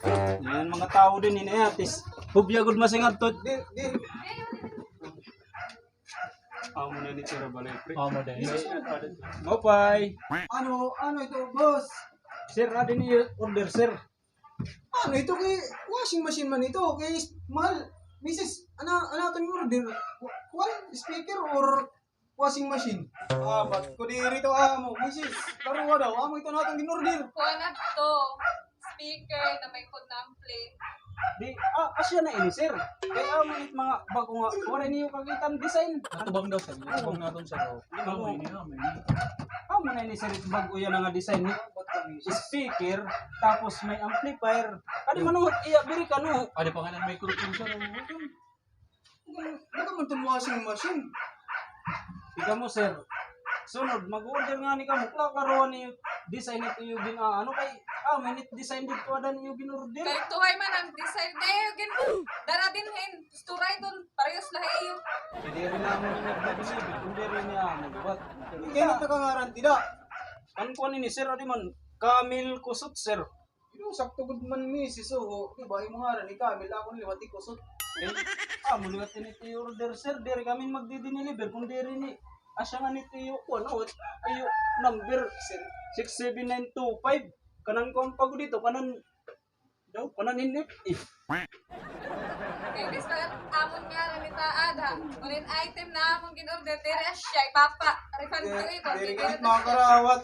Yan mga tao din ini atis. Bubyagod masingad to. Amo na ni Sir balay pre. Amo din. Mopay. Ano ito, boss? Sir, ada ni order sir. Ano ito kay washing machine man ito? Kay mahal. Mrs. Ano ito yung order? Wall, speaker or washing machine? Ba't ko di rito amo, Mrs. Karuwa daw, amo ito natin din-order. Kuha na to. Speaker na may code ng play. Di asya na ini sir. Kaya manit mga bago nga wala niyo kagitan design. Natubang daw sa inyo. Natubang natin sa iyo. Amo ini namin. Amo na ini sir bago yan nga design ni speaker tapos may amplifier. Adi man iya biri kanu. Ada pa nga ng microphone sa iyo. Ano man itong washing machine? Ikaw mo sir. Sunod mag-order nga ni kamo karon ni design ito yung ano kay minute design dito ada niyo ginorder. Kaya tuhay man ang design na yun. Dara din hin. Turay doon. Parehas lahi yun. Hindi rin namin nagbibisip kundi rin niya magbuhat. Kaya nagkakangaran, tidak. Ano ko ni sir adi man Camille Kusot sir. Yung sakto good man, Mrs. Oh, diba yung mga ni Camille, ako niliwati ko. So, Muliwat ni ito order sir. Diri kami magdi-deliver kung diri ni asya nga nito yung ayo number 67925 kanan ko ang pagod dito kanan daw kanan inip Kaya bis na amon nga lang nita ada. Ulit item na amon ginorder. Dere siya. Ipapa. Refund ko ito. diri kahit mga karawat.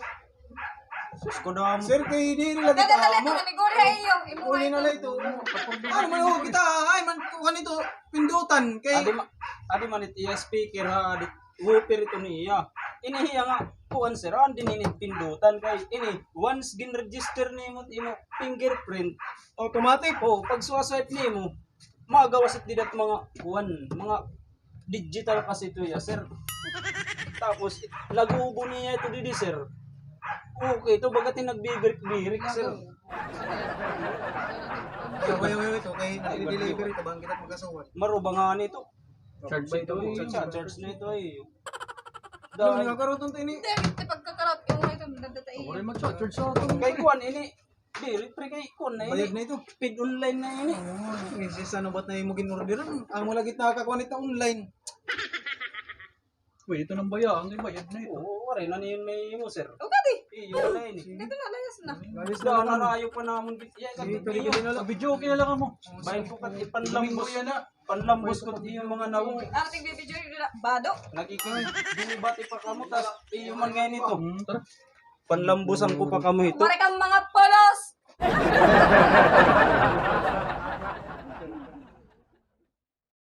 sus ko daw Sir, kay diri lagi Dala amo. ito. Maniguri iyo. Uli na lang ito. Ano man ho, kita, ay man, kuhan ito, pindutan. Kay, adi man ito iya speaker ha adi woofer ito niya inihiya nga kuan sir andi ni pindutan kay ini once gin-register nimo imo fingerprint automatic. pag swipe nimo magawas at didat mga kuan mga digital kasi ito ya sir tapos lagubo niya ito didi sir okay ito bagatin nagbibirik sir Wait, okay, i-deliver ito, bang kita magkasuwat. marubang nga nito Charge sa ito. charge na ito eh Dahil dahil nga karoon ito ini. Dere pagkakarot. Yung mga ito. Nagdatain. Ore mag-charge sa ato. kay kuan ini diri pre kay kuan na Bayad ini na ito. speed online na ini Mrs. Ano ba't na yung mugin orderan? Ang mga lagit nakakakuha nito online. Uy, ito nang bayaan. Ang bayad na ito. oo rin na niyon may mo sir O gadi. iyo na ini Dito na. Layas na. Galis da na na naman. ayo pa namon iya ka Dito, iyo dito na lang. Sa video, okay na lang mo. bayan ko kat Lambos ipanlambos yan na. panlambos ko yung mga nawong Arting bibidyo yung bado. nakikibati pa kamo tas iyo man ngayon ito Tara. panlambusan ko pa kamo ito Kumari kang mga polos.